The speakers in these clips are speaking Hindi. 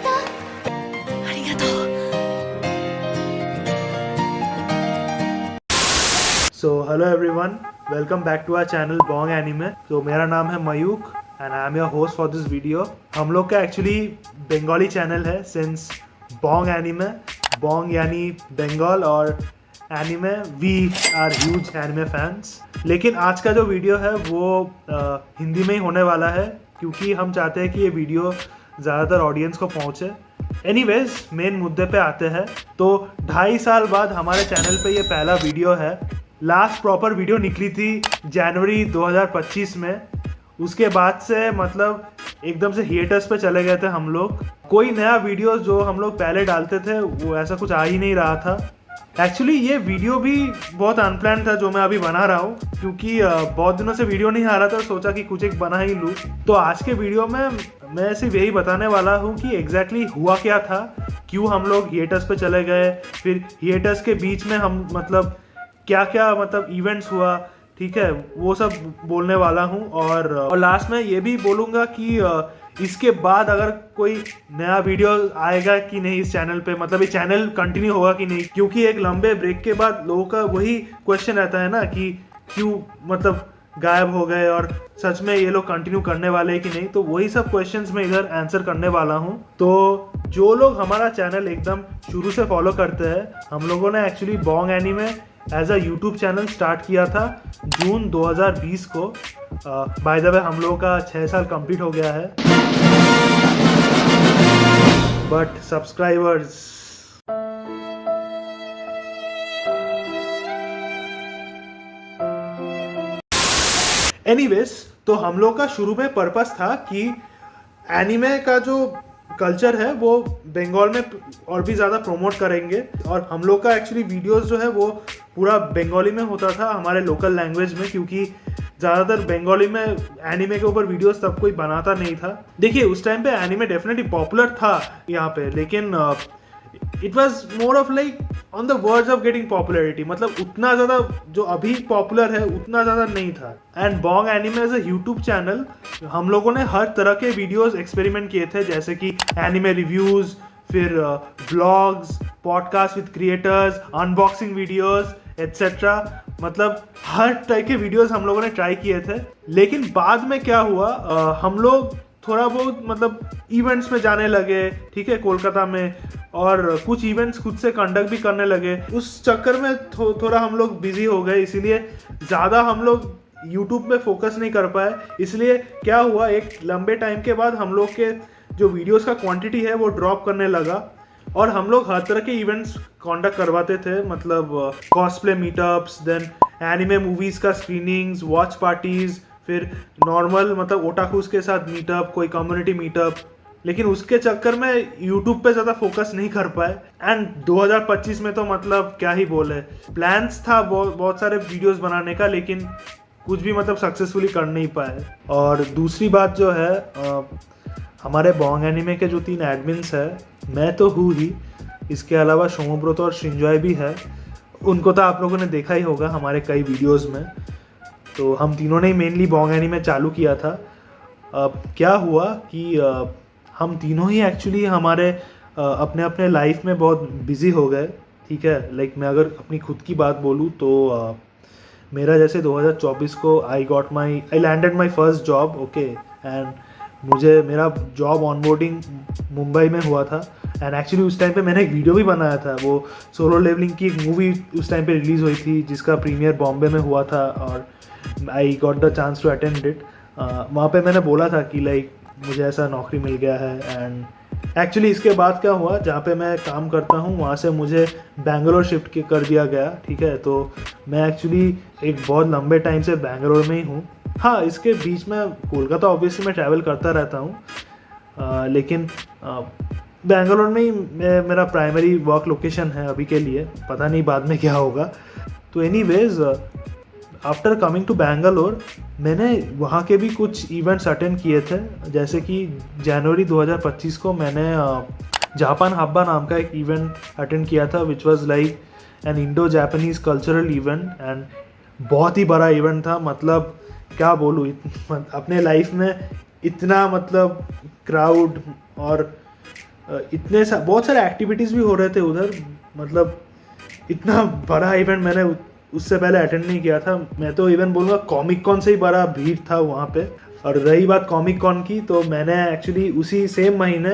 た。ありがとう。So hello everyone, welcome back to our channel Bong Anime. तो मेरा नाम है Mayuk and I am your host for this video. हम लोग का एक्चुअली बंगाली चैनल है सिंस बोंग एनिमे. बोंग यानी बंगाल और anime, we are huge anime fans. लेकिन आज का जो वीडियो है वो हिंदी में ही होने वाला है क्योंकि हम चाहते हैं कि ये वीडियो ज़्यादातर ऑडियंस को पहुँचे. एनीवेज मेन मुद्दे पे आते हैं. तो 2.5 साल बाद हमारे चैनल पे ये पहला वीडियो है. लास्ट प्रॉपर वीडियो निकली थी जनवरी 2025 में. उसके बाद से मतलब एकदम से हिएटस पे चले गए थे हम लोग. कोई नया वीडियो जो हम लोग पहले डालते थे वो ऐसा कुछ आ ही नहीं रहा था. एक्चुअली ये वीडियो भी बहुत अनप्लान था जो मैं अभी बना रहा हूँ क्योंकि बहुत दिनों से वीडियो नहीं आ रहा था. सोचा कि कुछ एक बना ही लूँ. तो आज के वीडियो में मैं सिर्फ यही बताने वाला हूँ कि एग्जैक्टली हुआ क्या था, क्यों हम लोग हिएटस पे चले गए, फिर हिएटस के बीच में हम मतलब क्या क्या मतलब इवेंट्स हुआ, ठीक है, वो सब बोलने वाला हूँ. और लास्ट में ये भी बोलूँगा कि इसके बाद अगर कोई नया वीडियो आएगा कि नहीं इस चैनल पे, मतलब ये चैनल कंटिन्यू होगा कि नहीं. क्योंकि एक लंबे ब्रेक के बाद लोगों का वही क्वेश्चन रहता है ना कि क्यों मतलब गायब हो गए और सच में ये लोग कंटिन्यू करने वाले हैं कि नहीं. तो वही सब क्वेश्चंस मैं इधर आंसर करने वाला हूँ. तो जो लोग हमारा चैनल एकदम शुरू से फॉलो करते हैं, हम लोगों ने actually Bong Anime as a YouTube channel start किया था जून 2020 को. बाय द वे हम लोगों का 6 साल कंप्लीट हो गया है. बट सब्सक्राइबर्स एनीवेज, तो हम लोग का शुरू में पर्पस था कि एनिमे का जो कल्चर है वो बंगाल में और भी ज़्यादा प्रमोट करेंगे. और हम लोग का एक्चुअली वीडियोस जो है वो पूरा बंगाली में होता था, हमारे लोकल लैंग्वेज में, क्योंकि ज़्यादातर बंगाली में एनिमे के ऊपर वीडियोस तब कोई बनाता नहीं था. देखिए उस टाइम पे एनिमे डेफिनेटली पॉपुलर था यहाँ पे, लेकिन it was more of like on the words of getting popularity. मतलब उतना ज़्यादा जो अभी पॉपुलर है उतना ज़्यादा नहीं था. And Bong Anime as a YouTube channel हम लोगों ने हर तरह के वीडियोस एक्सपेरिमेंट किए थे, जैसे कि एनिमे रिव्यूज़, फिर blogs, podcast with creators, unboxing videos etcetera. मतलब हर टाइप के वीडियोस हम लोगों ने ट्राई किए थे. लेकिन बाद में क्या हुआ, हम लोग थोड़ा बहुत मतलब इवेंट्स में जाने लगे, ठीक है, कोलकाता में, और कुछ इवेंट्स खुद से कंडक्ट भी करने लगे. उस चक्कर में थोड़ा हम लोग बिजी हो गए, इसीलिए ज़्यादा हम लोग यूट्यूब पे फोकस नहीं कर पाए. इसलिए क्या हुआ, एक लंबे टाइम के बाद हम लोग के जो वीडियोस का क्वांटिटी है वो ड्रॉप करने लगा. और हम लोग हर तरह के इवेंट्स कंडक्ट करवाते थे, मतलब cosplay meetups, then anime movies का स्क्रीनिंग्स, वॉच पार्टीज़, फिर नॉर्मल मतलब ओटाकुस के साथ मीटअप, कोई कम्युनिटी मीटअप. लेकिन उसके चक्कर में यूट्यूब पे ज़्यादा फोकस नहीं कर पाए. एंड 2025 में तो मतलब क्या ही बोले, प्लान्स था बहुत सारे वीडियोस बनाने का, लेकिन कुछ भी मतलब सक्सेसफुली कर नहीं पाए. और दूसरी बात जो है, हमारे बोंग एनिमे के जो 3 एडमिन्स है, मैं तो हूँ ही, इसके अलावा शोमोब्रोतो और शिंजॉय भी है. उनको तो आप लोगों ने देखा ही होगा हमारे कई वीडियोस में. तो हम तीनों ने ही मेनली बोंग एनीमे चालू किया था. अब क्या हुआ कि हम तीनों ही एक्चुअली हमारे अपने अपने लाइफ में बहुत बिजी हो गए, ठीक है. लाइक मैं अगर अपनी खुद की बात बोलूँ तो मेरा जैसे 2024 को I landed my first job, okay. And मुझे मेरा जॉब ऑनबोर्डिंग मुंबई में हुआ था. एंड एक्चुअली उस टाइम पे मैंने एक वीडियो भी बनाया था. वो सोलो लेवलिंग की एक मूवी उस टाइम पे रिलीज़ हुई थी जिसका प्रीमियर बॉम्बे में हुआ था और I got the chance to attend it. वहाँ पे मैंने बोला था कि लाइक मुझे ऐसा नौकरी मिल गया है. एंड एक्चुअली इसके बाद क्या हुआ, जहाँ पे मैं काम करता हूँ वहाँ से मुझे बैंगलोर शिफ्ट कर दिया गया, ठीक है. तो मैं एक्चुअली एक बहुत लंबे टाइम से बैंगलोर में ही हूँ. हाँ, इसके बीच में कोलकाता ऑब्वियसली मैं ट्रैवल करता रहता हूँ, लेकिन बैंगलोर में ही मेरा प्राइमरी वर्क लोकेशन है अभी के लिए. पता नहीं बाद में क्या होगा. तो anyways, after coming to Bangalore मैंने वहाँ के भी कुछ इवेंट्स अटेंड किए थे. जैसे कि जनवरी 2025 को मैंने जापान हब्बा नाम का एक इवेंट अटेंड किया था, which was like an Indo Japanese cultural event. And बहुत ही बड़ा इवेंट था. मतलब क्या बोलूँ, अपने लाइफ में इतना मतलब क्राउड और बहुत सारे एक्टिविटीज़ भी हो रहे थे उधर, मतलब इतना बड़ा इवेंट मैंने उससे पहले अटेंड नहीं किया था। मैं तो इवन बोलूँगा कॉमिक कॉन से ही बड़ा भीड़ था वहाँ पे। और रही बात कॉमिक कॉन की, तो मैंने एक्चुअली उसी सेम महीने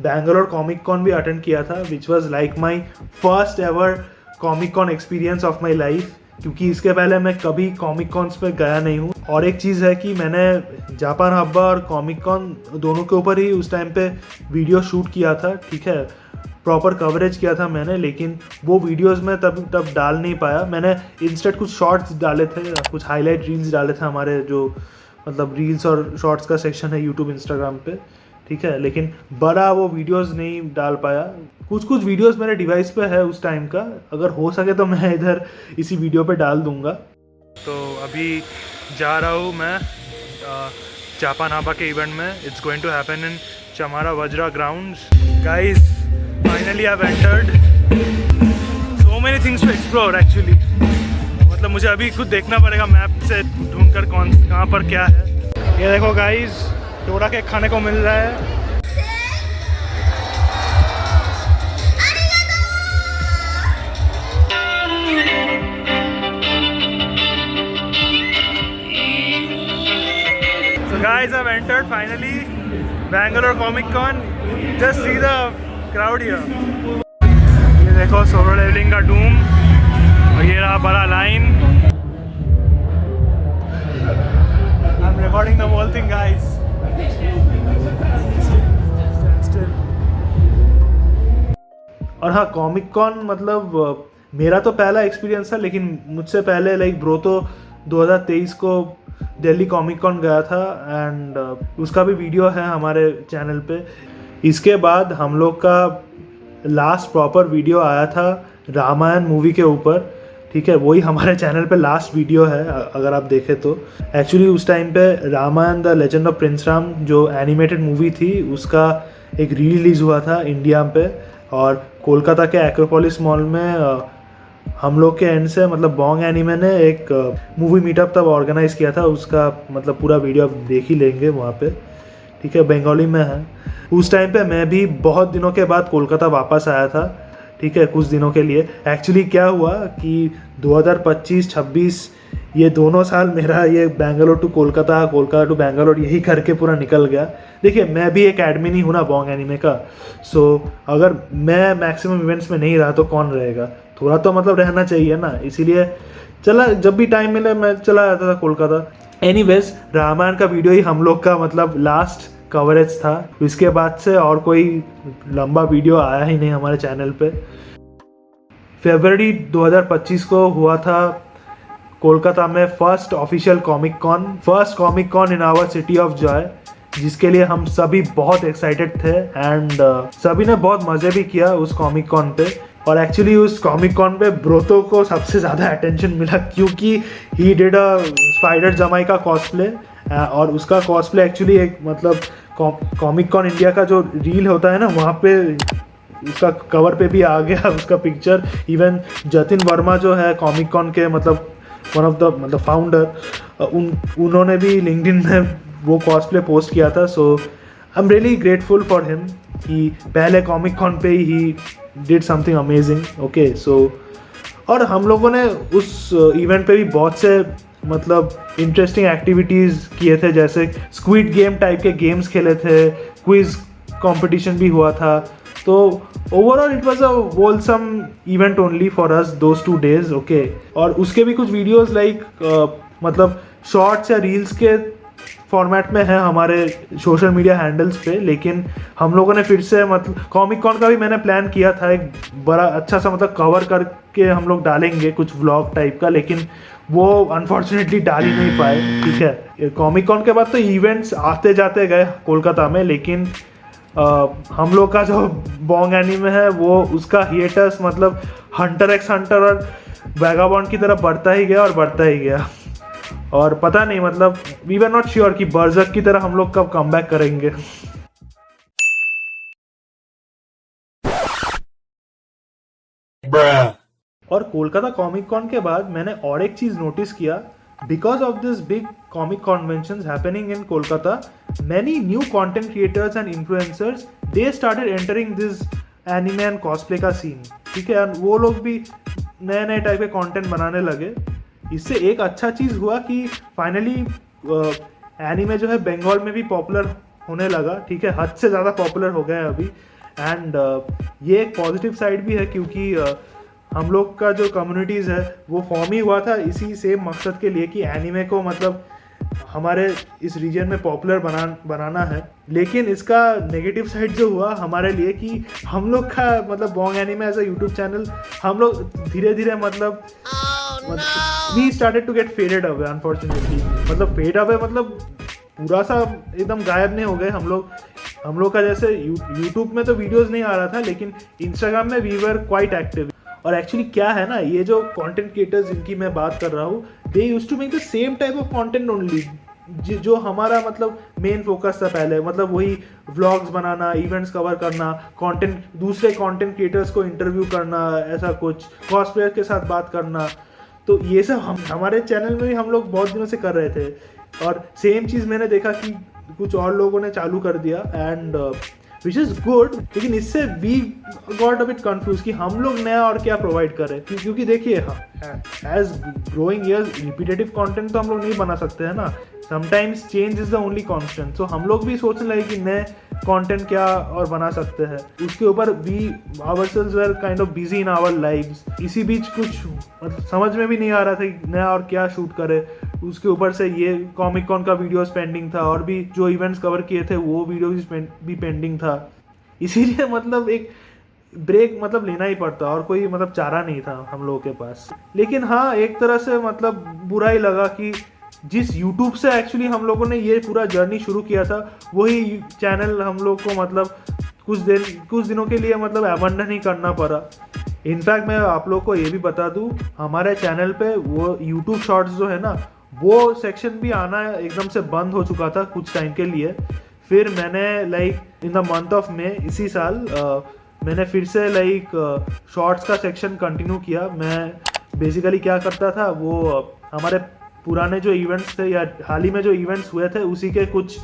बैंगलोर कॉमिक कॉन भी अटेंड किया था, which was like my first ever Comic Con experience of my life, क्योंकि इसके पहले मैं कभी कॉमिक कॉन्स पे गया नहीं हूँ। और एक चीज़ है कि मैंने जापान हब्बा और कॉमिक कॉन दोनों के ऊपर ही उस टाइम पे वीडियो शूट किया था, ठीक है, प्रॉपर कवरेज किया था मैंने, लेकिन वो वीडियोस में तब डाल नहीं पाया। मैंने इंस्टेंट कुछ शॉर्ट्स डाले थे, कुछ हाईलाइट रील्स डाले थे, हमारे जो मतलब रील्स और शॉर्ट्स का सेक्शन है यूट्यूब इंस्टाग्राम पे, ठीक है, लेकिन बड़ा वो वीडियोस नहीं डाल पाया। कुछ वीडियोस मेरे डिवाइस पे है उस टाइम का, अगर हो सके तो मैं इधर इसी वीडियो पे डाल दूंगा। तो अभी जा रहा हूँ मैं जापान हब्बा के इवेंट में। It's going to happen in Chamara Vajra grounds. Guys, finally I have entered. So many things to explore actually, मतलब मुझे अभी खुद देखना पड़ेगा मैप से ढूंढकर कहाँ पर क्या है। ये देखो गाइस, डोरा केक खाने को मिल रहा है। So guys, I've entered finally Bangalore Comic Con. Just see the crowd here. ये देखो सोलो लेवलिंग का डूम, और ये रहा बड़ा line. I'm recording the whole thing, guys. और हाँ, कॉमिक कॉन मतलब मेरा तो पहला एक्सपीरियंस था, लेकिन मुझसे पहले लाइक ब्रो तो 2023 को दिल्ली कॉमिक कॉन गया था, एंड उसका भी वीडियो है हमारे चैनल पे। इसके बाद हम लोग का लास्ट प्रॉपर वीडियो आया था रामायण मूवी के ऊपर, ठीक है, वही हमारे चैनल पे लास्ट वीडियो है अगर आप देखें तो। एक्चुअली उस टाइम पे Ramayana the legend of prince Rama जो एनिमेटेड मूवी थी, उसका एक री रिलीज़ हुआ था इंडिया पे, और कोलकाता के एक्रोपोलिस मॉल में हम लोग के एंड से मतलब बॉन्ग एनिमे ने एक मूवी मीटअप तब ऑर्गेनाइज़ किया था। उसका मतलब पूरा वीडियो आप देख ही लेंगे वहाँ पे, ठीक है, बंगाली में है। उस टाइम पे मैं भी बहुत दिनों के बाद कोलकाता वापस आया था, ठीक है, कुछ दिनों के लिए। एक्चुअली क्या हुआ कि 2025-26 ये दोनों साल मेरा ये बैंगलोर टू कोलकाता, कोलकाता टू बैंगलोर यही करके पूरा निकल गया। देखिए, मैं भी एक एडमिन ही हूँ ना बॉन्ग एनिमे का, सो अगर मैं मैक्सिमम इवेंट्स में नहीं रहा तो कौन रहेगा, थोड़ा तो मतलब रहना चाहिए ना, इसीलिए चला, जब भी टाइम मिले मैं चला जाता था कोलकाता। एनीवेज, रामायण का वीडियो ही हम लोग का मतलब लास्ट कवरेज था। इसके बाद से और कोई लंबा वीडियो आया ही नहीं हमारे चैनल पे। फरवरी 2025 को हुआ था कोलकाता में first official Comic Con in our city of joy, जिसके लिए हम सभी बहुत एक्साइटेड थे, एंड सभी ने बहुत मज़े भी किया उस कॉमिक कॉन पे। और एक्चुअली उस कॉमिक कॉन पे ब्रोतो को सबसे ज़्यादा अटेंशन मिला, क्योंकि ही डिड अ स्पाइडर जमाई का कॉस्प्ले, और उसका कॉस्प्ले एक्चुअली एक मतलब कॉमिक कॉन इंडिया का जो रील होता है ना, वहाँ पे उसका कवर पे भी आ गया उसका पिक्चर। इवन जतिन वर्मा जो है कॉमिक कॉन के मतलब वन ऑफ द मतलब फाउंडर, उन्होंने भी लिंक्डइन में वो कॉस्प्ले पोस्ट किया था। So I am really grateful for him कि पहले कॉमिक कॉन पे ही did something amazing. Okay, so और हम लोगों ने उस इवेंट पे भी बहुत से मतलब इंटरेस्टिंग एक्टिविटीज़ किए थे, जैसे स्क्विड गेम टाइप के गेम्स खेले थे, क्विज कंपटीशन भी हुआ था। तो overall it was a wholesome event only for us those 2 days। Okay, और उसके भी कुछ वीडियोस लाइक मतलब शॉर्ट्स या रील्स के फॉर्मेट में है हमारे सोशल मीडिया हैंडल्स पे, लेकिन हम लोगों ने फिर से मतलब कॉमिक कॉन का भी मैंने प्लान किया था एक बड़ा अच्छा सा मतलब कवर करके हम लोग डालेंगे कुछ व्लॉग टाइप का, लेकिन वो अनफॉर्चुनेटली डाल ही नहीं पाए, ठीक है। कॉमिक कॉन के बाद तो इवेंट्स आते जाते गए कोलकाता में, लेकिन हम लोग का जो बॉन्ग एनीमे है वो उसका हिएटस मतलब हंटर एक्स हंटर और वैगाबॉन्ड की तरफ बढ़ता ही गया और बढ़ता ही गया, और पता नहीं मतलब वी वर नॉट श्योर कि बर्जक की तरह हम लोग कब कमबैक करेंगे। और कोलकाता कॉमिक कॉन के बाद मैंने और एक चीज़ नोटिस किया, because of this big comic conventions happening in Kolkata, many new content creators and influencers, they started entering this anime and cosplay का सीन, ठीक है, और वो लोग भी नए नए टाइप के कंटेंट बनाने लगे। इससे एक अच्छा चीज़ हुआ कि फाइनली एनिमे जो है बंगाल में भी पॉपुलर होने लगा, ठीक है, हद से ज़्यादा पॉपुलर हो गया है अभी। एंड ये एक पॉजिटिव साइड भी है क्योंकि हम लोग का जो कम्युनिटीज़ है वो फॉर्म ही हुआ था इसी सेम मकसद के लिए कि एनिमे को मतलब हमारे इस रीजन में पॉपुलर बनाना है। लेकिन इसका नेगेटिव साइड जो हुआ हमारे लिए कि हम लोग का मतलब Bong Anime as a YouTube channel हम लोग धीरे धीरे मतलब we started to get faded away unfortunately. मतलब फेड अवे मतलब पूरा सा एकदम गायब नहीं हो गए हम लोग का जैसे यूट्यूब में तो वीडियोस नहीं आ रहा था, लेकिन इंस्टाग्राम में वी वर क्वाइट एक्टिव। और एक्चुअली क्या है ना, ये जो कंटेंट क्रिएटर्स जिनकी मैं बात कर रहा हूँ, they used to make the same type of content only जो हमारा मतलब मेन फोकस था पहले, मतलब वही व्लॉग्स बनाना, इवेंट्स कवर करना, कंटेंट दूसरे कंटेंट क्रिएटर्स को इंटरव्यू करना, ऐसा कुछ कॉस्प्लेयर के साथ बात करना। तो ये सब हमारे चैनल में भी हम लोग बहुत दिनों से कर रहे थे और सेम चीज़ मैंने देखा कि कुछ और लोगों ने चालू कर दिया एंड विच इज़ गुड। लेकिन इससे we got a bit confuse कि हम लोग नया और क्या प्रोवाइड करें, क्योंकि देखिए as growing years repetitive content तो हम लोग नहीं बना सकते हैं ना, sometimes change is the only constant. So हम लोग भी सोचने लगे कि नए कंटेंट क्या और बना सकते हैं। उसके ऊपर we ourselves were kind of busy in our lives. इसी बीच कुछ मतलब समझ में भी नहीं आ रहा था कि नया और क्या शूट करे। उसके ऊपर से ये कॉमिक कॉन का वीडियोस पेंडिंग था और भी जो इवेंट्स कवर किए थे वो वीडियो भी पेंडिंग था। इसीलिए मतलब एक ब्रेक मतलब लेना ही पड़ता और कोई मतलब चारा नहीं था हम लोगों के पास। लेकिन हाँ, एक तरह से मतलब बुरा ही लगा कि जिस YouTube से एक्चुअली हम लोगों ने ये पूरा जर्नी शुरू किया था, वही चैनल हम लोग को मतलब कुछ दिनों के लिए मतलब अबंडन ही करना पड़ा। इनफैक्ट मैं आप लोग को ये भी बता दूँ, हमारे चैनल पे वो YouTube शॉर्ट्स जो है ना, वो सेक्शन भी आना एकदम से बंद हो चुका था कुछ टाइम के लिए। फिर मैंने like in the month of May इसी साल मैंने फिर से लाइक शॉर्ट्स का सेक्शन कंटिन्यू किया। मैं बेसिकली क्या करता था, वो हमारे पुराने जो इवेंट्स थे या हाल ही में जो इवेंट्स हुए थे उसी के कुछ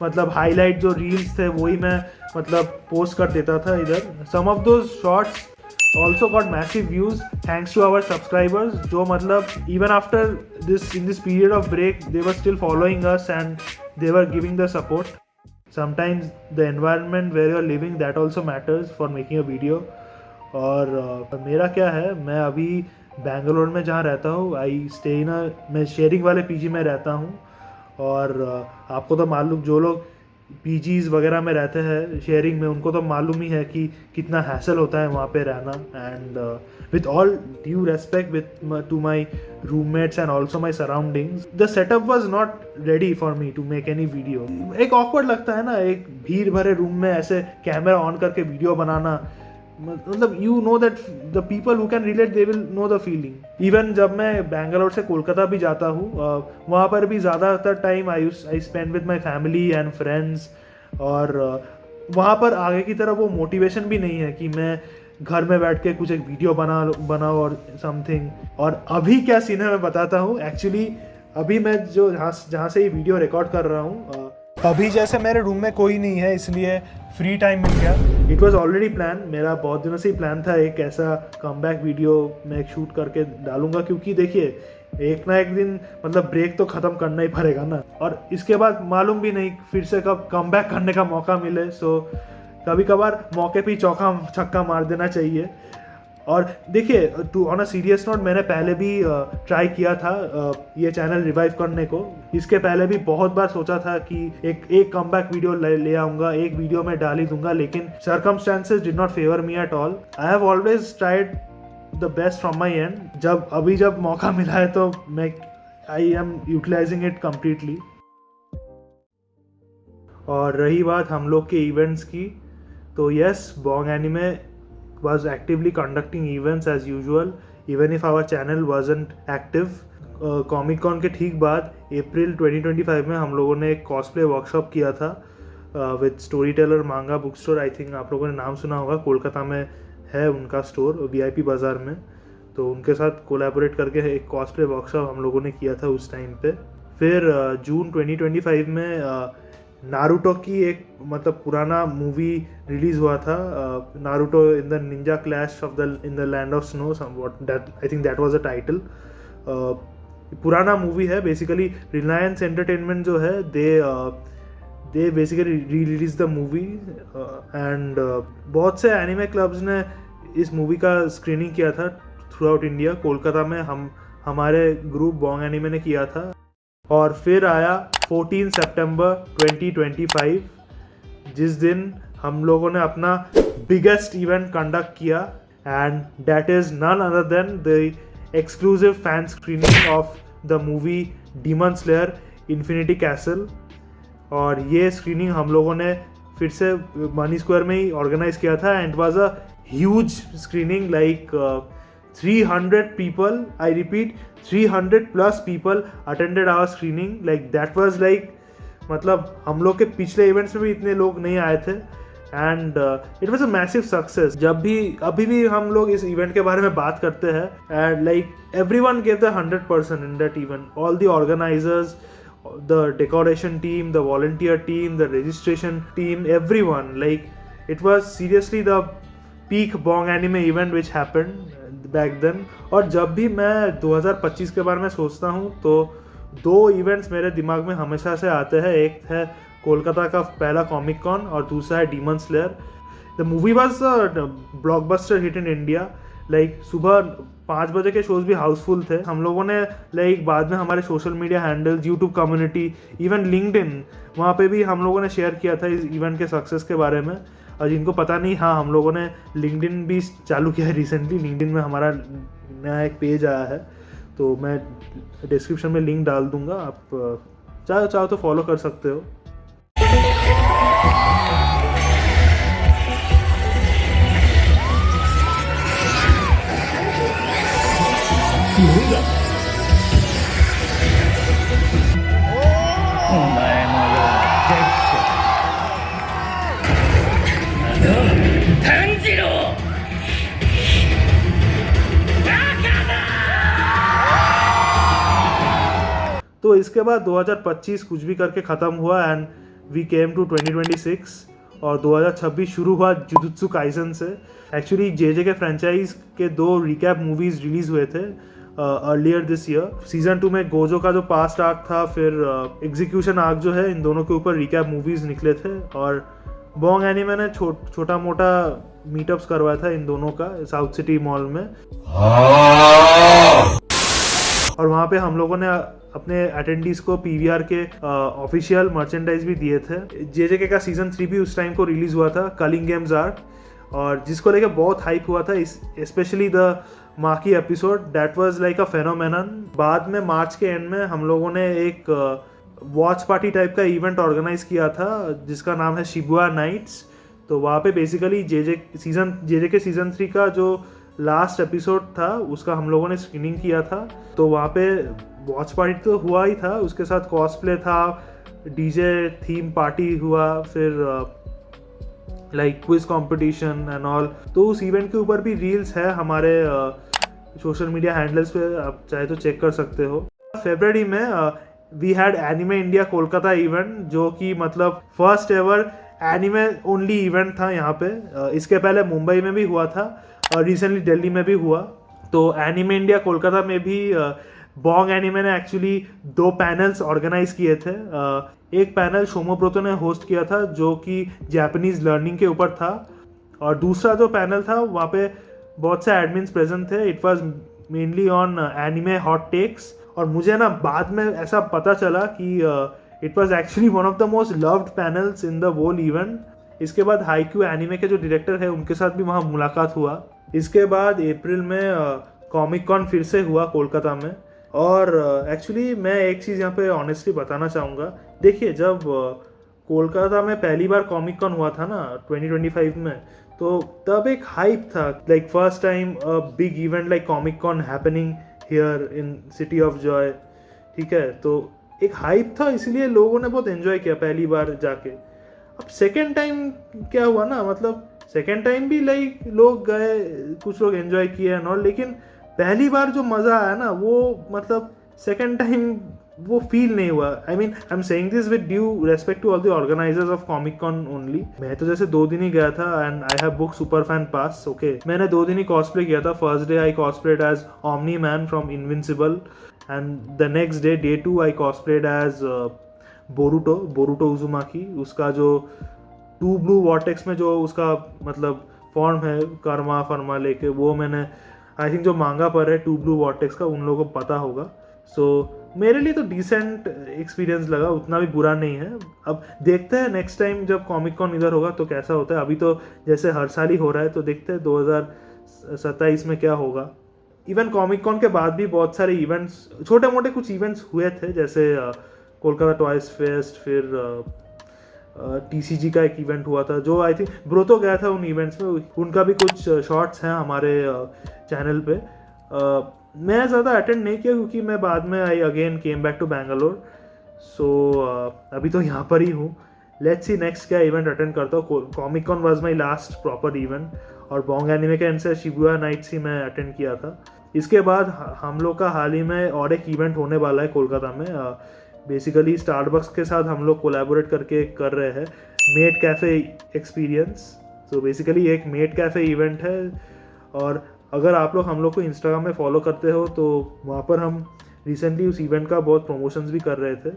मतलब हाईलाइट जो रील्स थे वही मैं मतलब पोस्ट कर देता था इधर। Some of those shorts also got massive views thanks to our subscribers, जो मतलब even after in this period of break they were still following us and they were giving the support. Sometimes the environment where you're living that also matters for making a video. और मेरा क्या है, मैं अभी बेंगलोर में जहाँ रहता हूँ, मैं शेयरिंग वाले पीजी में रहता हूँ। और आपको तो मालूम, जो लोग पीजीज वगैरह में रहते हैं शेयरिंग में, उनको तो मालूम ही है कि कितना हैसल होता है वहाँ पे रहना। And with all due respect to my roommates and also my surroundings, the setup was not ready for me to make any video. एक ऑकवर्ड लगता है ना, एक भीड़ भरे रूम में ऐसे कैमरा ऑन करके वीडियो बनाना। मतलब you know that the people who can relate they will know the feeling. Even जब मैं बैंगलोर से कोलकाता भी जाता हूँ, वहाँ पर भी ज़्यादातर time I spend with my family and friends. और वहाँ पर आगे की तरफ वो मोटिवेशन भी नहीं है कि मैं घर में बैठ के कुछ एक वीडियो बनाओ और समथिंग। और अभी क्या सीन है मैं बताता हूँ। एक्चुअली अभी मैं जो जहाँ से ये वीडियो रिकॉर्ड कर रहा हूँ, अभी जैसे मेरे रूम में कोई नहीं है इसलिए फ्री टाइम मिल गया। इट वॉज ऑलरेडी प्लान, मेरा बहुत दिनों से ही प्लान था एक ऐसा कमबैक वीडियो मैं एक शूट करके डालूंगा, क्योंकि देखिए एक ना एक दिन मतलब ब्रेक तो ख़त्म करना ही पड़ेगा ना। और इसके बाद मालूम भी नहीं फिर से कब कमबैक करने का मौका मिले। सो कभी कभार मौके पे चौका छक्का मार देना चाहिए। और देखिए, to on a serious note, मैंने पहले भी ट्राई किया था ये चैनल रिवाइव करने को। इसके पहले भी बहुत बार सोचा था कि एक कमबैक वीडियो ले आऊँगा, एक वीडियो में डाल ही दूंगा, लेकिन circumstances did not favour me at all. I have always tried the best from my end. जब मौका मिला है तो I am utilising it completely. और रही बात हम लोग के इवेंट्स की, तो yes, Bong Anime was actively conducting events as usual even if our channel wasn't active. Comic Con के ठीक बाद अप्रैल 2025 में हम लोगों ने एक कॉस्प्ले वर्कशॉप किया था विद स्टोरी टेलर मांगा बुक स्टोर। आई थिंक आप लोगों ने नाम सुना होगा, कोलकाता में है उनका स्टोर VIP बाज़ार में। तो उनके साथ कोलैबोरेट करके एक कॉस्प्ले वर्कशॉप हम लोगों ने किया था उस टाइम पे। फिर जून 2025 में नारुतो की एक मतलब पुराना मूवी रिलीज हुआ था, Naruto in the Ninja clash of the in the land of snow, somewhat that, I think that was the title. पुराना मूवी है। बेसिकली रिलायंस एंटरटेनमेंट जो है they basically re release the movie and बहुत से एनिमे क्लब्स ने इस मूवी का स्क्रीनिंग किया था थ्रू आउट इंडिया। कोलकाता में हमारे ग्रुप बॉन्ग एनिमे ने किया था। और फिर आया 14 सितंबर 2025, जिस दिन हम लोगों ने अपना बिगेस्ट इवेंट कंडक्ट किया, and that is none other than the exclusive fan screening of the movie Demon Slayer Infinity Castle. और ये स्क्रीनिंग हम लोगों ने फिर से मनी स्क्वायर में ही ऑर्गेनाइज किया था, and was a huge screening, like 300 people, I repeat 300 plus people attended our screening, like that was like, मतलब हम लोग के पिछले इवेंट्स में भी इतने लोग नहीं आए थे, and it was a massive success. जब भी अभी भी हम लोग इस इवेंट के बारे में बात करते हैं, and like everyone gave the 100% in that event, all the organisers, the decoration team, the volunteer team, the registration team, everyone, like it was seriously the peak Bong anime event which happened back then। और जब भी मैं 2025 के बारे में सोचता हूँ तो दो इवेंट्स मेरे दिमाग में हमेशा से आते हैं। एक है कोलकाता का पहला कॉमिक कॉन और दूसरा है demon slayer. The movie was a blockbuster hit in India, like सुबह 5 बजे के शोज भी हाउसफुल थे। हम लोगों ने लाइक बाद में हमारे social media handles, YouTube community, even LinkedIn, वहाँ पे भी हम लोगों ने शेयर किया था इस इवेंट के सक्सेस के बारे में। और जिनको पता नहीं, हाँ, हम लोगों ने लिंक्डइन भी चालू किया है रिसेंटली। लिंक्डइन में हमारा नया एक पेज आया है, तो मैं डिस्क्रिप्शन में लिंक डाल दूंगा, आप चाहो तो फॉलो कर सकते हो। तो इसके बाद 2025 कुछ भी करके ख़त्म हुआ, एंड वी केम टू 2026, और 2026 शुरू हुआ जुजुत्सु काइसन से। एक्चुअली जे के फ्रेंचाइज के 2 रिकैप मूवीज़ रिलीज़ हुए थे अर्लियर दिस ईयर। सीजन 2 में गोजो का जो पास्ट आर्क था, फिर एग्जीक्यूशन आर्क जो है, इन दोनों के ऊपर रिकैप मूवीज़ निकले थे। और बॉन्ग एनिमे ने छोटा मोटा मीटअप्स करवाया था इन दोनों का साउथ सिटी मॉल में, और वहाँ पे हम लोगों ने अपने अटेंडीज को पीवीआर के ऑफिशियल मर्चेंडाइज भी दिए थे। जे का सीजन 3 भी उस टाइम को रिलीज हुआ था, कलिंग गेम्स आर्क, और जिसको लेकर बहुत हाइप हुआ था, specially the marquee episode that was like a phenomenon. बाद में मार्च के एंड में हम लोगों ने एक वॉच पार्टी टाइप का इवेंट ऑर्गेनाइज किया था जिसका नाम है शिबुया नाइट्स। तो वहाँ पे बेसिकली जे के सीजन 3 का जो लास्ट एपिसोड था उसका हम लोगों ने स्क्रीनिंग किया था। तो वहाँ पे वॉच पार्टी तो हुआ ही था, उसके साथ कॉस्प्ले था, डीजे थीम पार्टी हुआ, फिर like quiz competition and all. तो उस इवेंट के ऊपर भी रील्स है हमारे सोशल मीडिया हैंडल्स पे, आप चाहे तो चेक कर सकते हो। फरवरी में we had Anime India Kolkata event, जो कि मतलब first ever anime only event था यहाँ पे। इसके पहले मुंबई में भी हुआ था और रिसेंटली दिल्ली में भी हुआ। तो एनिमे इंडिया कोलकाता में भी बॉन्ग एनिमे ने एक्चुअली 2 पैनल्स ऑर्गेनाइज किए थे। एक पैनल शोमोब्रोतो ने होस्ट किया था जो कि जापानीज लर्निंग के ऊपर था, और दूसरा जो पैनल था वहाँ पे बहुत से एडमिन्स प्रेजेंट थे। It was mainly on anime hot takes, और मुझे ना बाद में ऐसा पता चला कि it was actually one of the most loved panels in the whole event. इसके बाद हाईक्यू एनिमे के जो डायरेक्टर है उनके साथ भी वहाँ मुलाकात हुआ। इसके बाद अप्रैल में कॉमिक कॉन फिर से हुआ कोलकाता में। और एक्चुअली मैं एक चीज़ यहाँ पे ऑनेस्टली बताना चाहूँगा। देखिए, जब कोलकाता में पहली बार कॉमिक कॉन हुआ था ना 2025 में, तो तब एक हाइप था, like first time a big event like Comic Con happening here in City of Joy, ठीक है। तो एक हाइप था, इसलिए लोगों ने बहुत एंजॉय किया पहली बार जाके। अब सेकेंड टाइम क्या हुआ ना, मतलब सेकेंड टाइम भी लाइक लोग गए, कुछ लोग एंजॉय किए एंड ऑल, लेकिन पहली बार जो मज़ा आया ना वो मतलब सेकेंड टाइम वो फील नहीं हुआ। I mean I am saying this with due respect to all the organisers of Comic Con only. मैं तो जैसे 2 दिन ही गया था and I have book super fan pass. Okay, मैंने 2 दिन ही कॉस्प्ले किया था। First day I cosplayed as Omni Man from Invincible and the next day day 2 I cosplayed as Boruto Uzumaki. उसका जो 2 ब्लू वॉर्टेक्स में जो उसका मतलब फॉर्म है कर्मा फर्मा लेके, वो मैंने आई थिंक जो मांगा पर है 2 ब्लू वॉर्टेक्स का, उन लोगों को पता होगा। सो मेरे लिए तो डिसेंट एक्सपीरियंस लगा, उतना भी बुरा नहीं है। अब देखते हैं नेक्स्ट टाइम जब कॉमिक कॉन इधर होगा तो कैसा होता है। अभी तो जैसे हर साल ही हो रहा है, तो देखते हैं 2027 में क्या होगा। इवन कॉमिक कॉन के बाद भी बहुत सारे इवेंट्स, छोटे मोटे कुछ इवेंट्स हुए थे, जैसे कोलकाता टॉयज फेस्ट, फिर TCG का एक इवेंट हुआ था जो आई थिंक ब्रो तो गया था उन इवेंट्स में। उनका भी कुछ शॉर्ट्स हैं हमारे चैनल पे। मैं ज़्यादा अटेंड नहीं किया क्योंकि मैं बाद में I again came back to Bangalore. So अभी तो यहाँ पर ही हूँ। लेट्स सी नेक्स्ट क्या इवेंट अटेंड करता हूँ। Comic Con was my last proper event, और बॉन्ग एनिमे के एंड से शिबुया नाइट्स ही मैं अटेंड किया था। इसके बाद हम लोग का हाल ही में और एक इवेंट होने वाला है कोलकाता में। बेसिकली स्टारबक्स के साथ हम लोग कोलैबोरेट करके कर रहे हैं मेड कैफ़े एक्सपीरियंस। तो बेसिकली एक मेड कैफ़े इवेंट है, और अगर आप लोग हम लोग को इंस्टाग्राम में फॉलो करते हो तो वहाँ पर हम रिसेंटली उस इवेंट का बहुत प्रमोशंस भी कर रहे थे।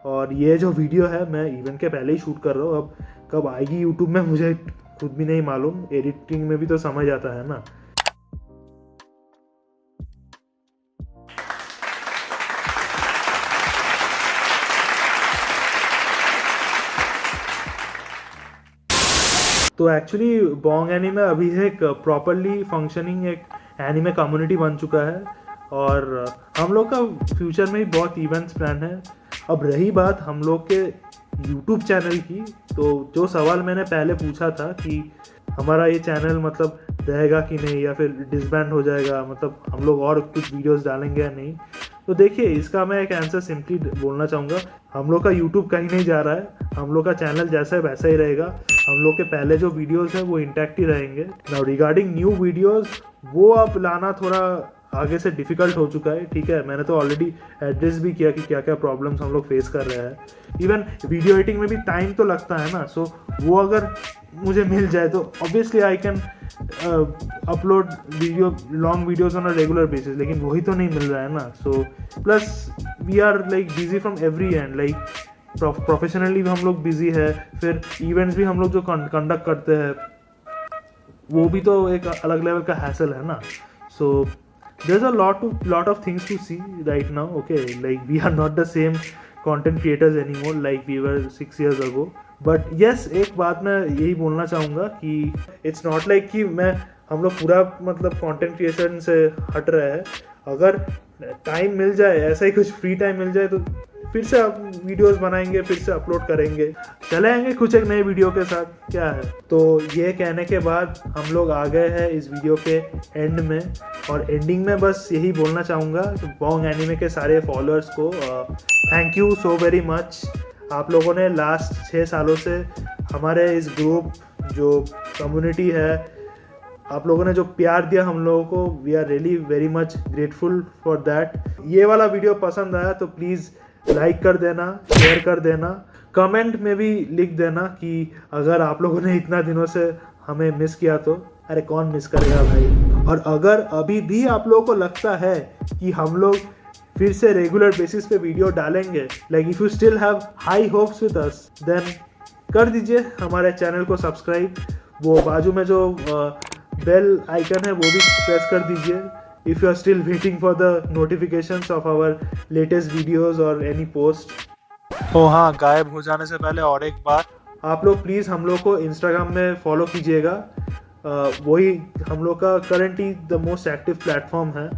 और ये जो वीडियो है मैं इवेंट के पहले ही शूट कर रहा हूँ। अब कब आएगी यूट्यूब में मुझे खुद भी नहीं मालूम, एडिटिंग में भी तो समझ आता है ना। तो एक्चुअली बॉन्ग एनीमे अभी एक प्रॉपरली फंक्शनिंग एक एनीमे कम्युनिटी बन चुका है, और हम लोग का फ्यूचर में भी बहुत इवेंट्स प्लान है। अब रही बात हम लोग के यूट्यूब चैनल की, तो जो सवाल मैंने पहले पूछा था कि हमारा ये चैनल मतलब रहेगा कि नहीं, या फिर डिसबैंड हो जाएगा, मतलब हम लोग और कुछ वीडियोस डालेंगे या नहीं, तो देखिए इसका मैं एक आंसर सिंपली बोलना चाहूँगा। हम लोग का यूट्यूब कहीं नहीं जा रहा है, हम लोग का चैनल जैसा है वैसा ही रहेगा। हम लोग के पहले जो वीडियोस है वो इंटैक्ट ही रहेंगे। नाउ रिगार्डिंग न्यू वीडियोस, वो अब लाना थोड़ा आगे से डिफ़िकल्ट हो चुका है। ठीक है, मैंने तो ऑलरेडी एड्रेस भी किया कि क्या क्या प्रॉब्लम्स हम लोग फेस कर रहे हैं। इवन वीडियो एडिटिंग में भी टाइम तो लगता है ना, सो वो अगर मुझे मिल जाए तो obviously I can upload long videos on a regular basis, लेकिन वही तो नहीं मिल रहा है ना। So plus we are like busy from every end, like professionally भी हम लोग बिजी है, फिर इवेंट्स भी हम लोग जो कंडक्ट करते हैं वो भी तो एक अलग लेवल का हैसल है ना। सो there's a lot of things to see right now. Okay, like we are not the same content creators anymore like we were 6 years ago. But yes, एक बात मैं यही बोलना चाहूँगा कि it's not like कि हम लोग पूरा मतलब content creation से हट रहे हैं। अगर टाइम मिल जाए, ऐसा ही कुछ फ्री टाइम मिल जाए, तो फिर से आप वीडियोस बनाएंगे, फिर से अपलोड करेंगे, चले आएंगे कुछ एक नए वीडियो के साथ, क्या है। तो ये कहने के बाद हम लोग आ गए हैं इस वीडियो के एंड में, और एंडिंग में बस यही बोलना चाहूँगा बॉन्ग एनीमे के सारे फॉलोअर्स को thank you so very much. आप लोगों ने लास्ट 6 सालों से हमारे इस ग्रुप जो कम्युनिटी है, आप लोगों ने जो प्यार दिया हम लोगों को, we are really very much grateful for that. ये वाला वीडियो पसंद आया तो प्लीज़ लाइक कर देना, शेयर कर देना, कमेंट में भी लिख देना कि अगर आप लोगों ने इतना दिनों से हमें मिस किया तो। अरे कौन मिस करेगा भाई। और अगर अभी भी आप लोगों को लगता है कि हम लोग फिर से रेगुलर बेसिस पे वीडियो डालेंगे, like if you still have high hopes with us, then कर दीजिए हमारे चैनल को सब्सक्राइब। वो बाजू में जो बेल आइकन है वो भी प्रेस कर दीजिए if you are still waiting for the notifications of our latest videos or any post। तो हाँ, गायब हो जाने से पहले और एक बार, आप लोग प्लीज़ हम लोग को इंस्टाग्राम में फॉलो कीजिएगा। वही हम लोग का currently the most active platform है।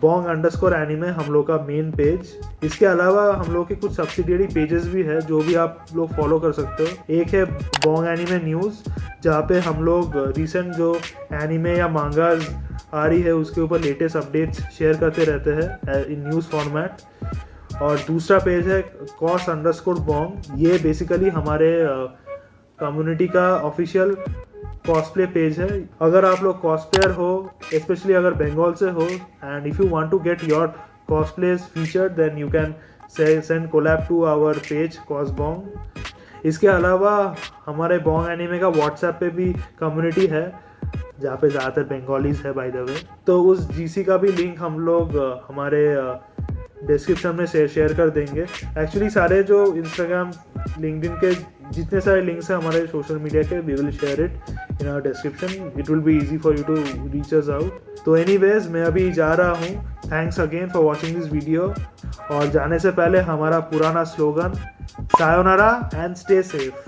bong_anime हम लोग का मेन पेज। इसके अलावा हम लोग के कुछ सब्सिडियरी पेजेस भी है जो भी आप लोग फॉलो कर सकते हो। एक है बॉन्ग एनीमे न्यूज़, जहाँ पे हम लोग रिसेंट जो एनीमे या मांगाज आ रही है उसके ऊपर लेटेस्ट अपडेट्स शेयर करते रहते हैं इन न्यूज़ फॉर्मेट। और दूसरा पेज है cos_bong। ये बेसिकली हमारे कम्युनिटी का ऑफिशियल कॉस्प्ले पेज है। अगर आप लोग कॉस्प्लेयर हो, स्पेशली अगर बंगाल से हो, and if you want to get your cosplays featured, then you can send collab to our page Cosbong. इसके अलावा हमारे बोंग एनिमे का व्हाट्सएप पे भी कम्युनिटी है जहाँ पे ज़्यादातर बंगालीज है बाय द वे। तो उस जीसी का भी लिंक हम लोग हमारे डिस्क्रिप्शन में शेयर कर देंगे। एक्चुअली सारे जो इंस्टाग्राम लिंक्डइन के जितने सारे लिंक्स हैं हमारे सोशल मीडिया के, we will share it in our description. It will be easy for you to reach us out. तो एनीवेज मैं अभी जा रहा हूँ। Thanks again for watching this video. और जाने से पहले हमारा पुराना slogan, sayonara and stay safe.